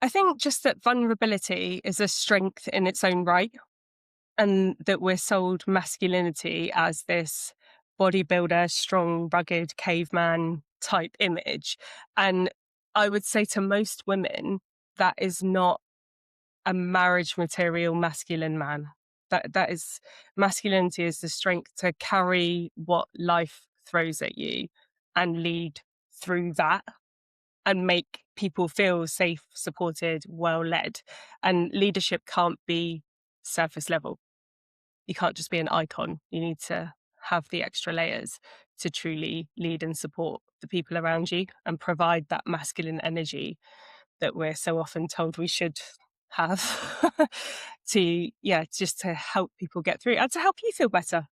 I think just that vulnerability is a strength in its own right, and that we're sold masculinity as this bodybuilder, strong, rugged caveman type image. And I would say to most women, that is not a marriage material masculine man. That is masculinity is the strength to carry what life throws at you and lead through that and make people feel safe, supported, well led. And leadership can't be surface level. You can't just be an icon. You need to have the extra layers to truly lead and support the people around you and provide that masculine energy that we're so often told we should have to, yeah, just to help people get through and to help you feel better.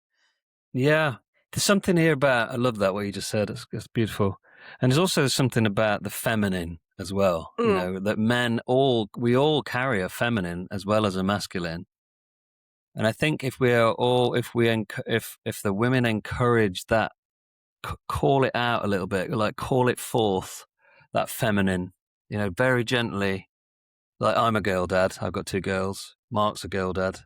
Yeah. There's something here about, I love that what you just said. It's beautiful. And there's also something about the feminine as well, Mm, that we all carry a feminine as well as a masculine. And I think if we are all, if the women encourage that, call it out a little bit, like call it forth, that feminine, very gently. Like, I'm a girl dad. I've got two girls. Mark's a girl dad.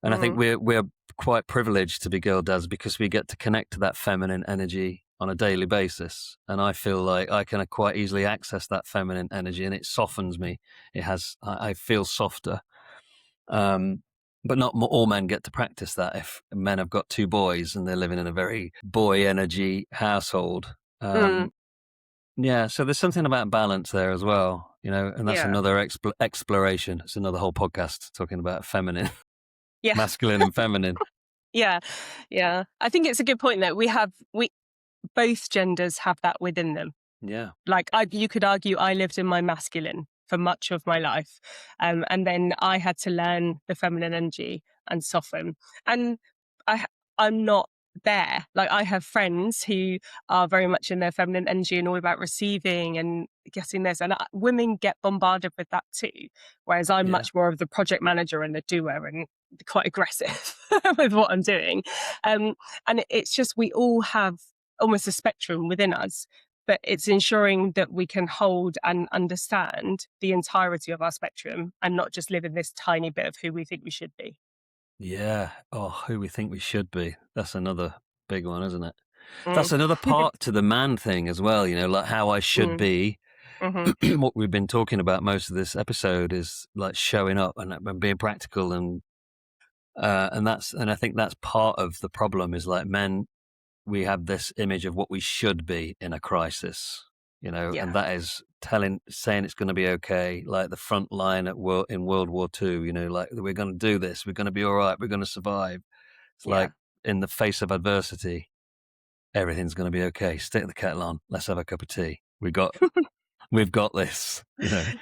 And I think mm, we're quite privileged to be girl dads because we get to connect to that feminine energy on a daily basis. And I feel like I can quite easily access that feminine energy, and it softens me. I feel softer. Um, but not all men get to practice that. If men have got two boys and they're living in a very boy energy household, mm, yeah, so there's something about balance there as well, and that's yeah. another exploration. It's another whole podcast talking about feminine, Yeah. masculine and feminine. Yeah. Yeah. I think it's a good point that we both genders have that within them. Yeah, Like you could argue I lived in my masculine for much of my life. And then I had to learn the feminine energy and soften. And I, I'm not there. Like I have friends who are very much in their feminine energy and all about receiving and getting this. And women get bombarded with that too. Whereas I'm yeah, much more of the project manager and the doer and quite aggressive with what I'm doing. And it's just, we all have almost a spectrum within us, but it's ensuring that we can hold and understand the entirety of our spectrum and not just live in this tiny bit of who we think we should be. yeah. Oh, who we think we should be. That's another big one, isn't it? Mm. That's another part to the man thing as well, like how I should Mm. be. Hmm. What we've been talking about most of this episode is like showing up and being practical, and I think that's part of the problem is like men, we have this image of what we should be in a crisis, Yeah. and that is saying it's going to be okay, like the front line in World War II, like we're going to do this, we're going to be all right, we're going to survive. It's Yeah. like in the face of adversity, everything's going to be okay. Stick the kettle on. Let's have a cup of tea. We've got this.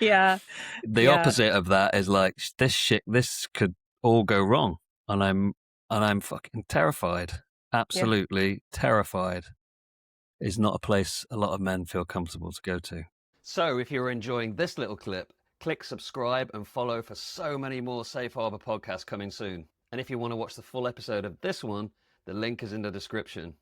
Yeah. The Yeah. opposite of that is like this could all go wrong, and I'm fucking terrified. Yeah. Absolutely terrified. Is not a place a lot of men feel comfortable to go to. So if you're enjoying this little clip, click subscribe and follow for so many more Safe Harbour podcasts coming soon. And if you want to watch the full episode of this one, the link is in the description.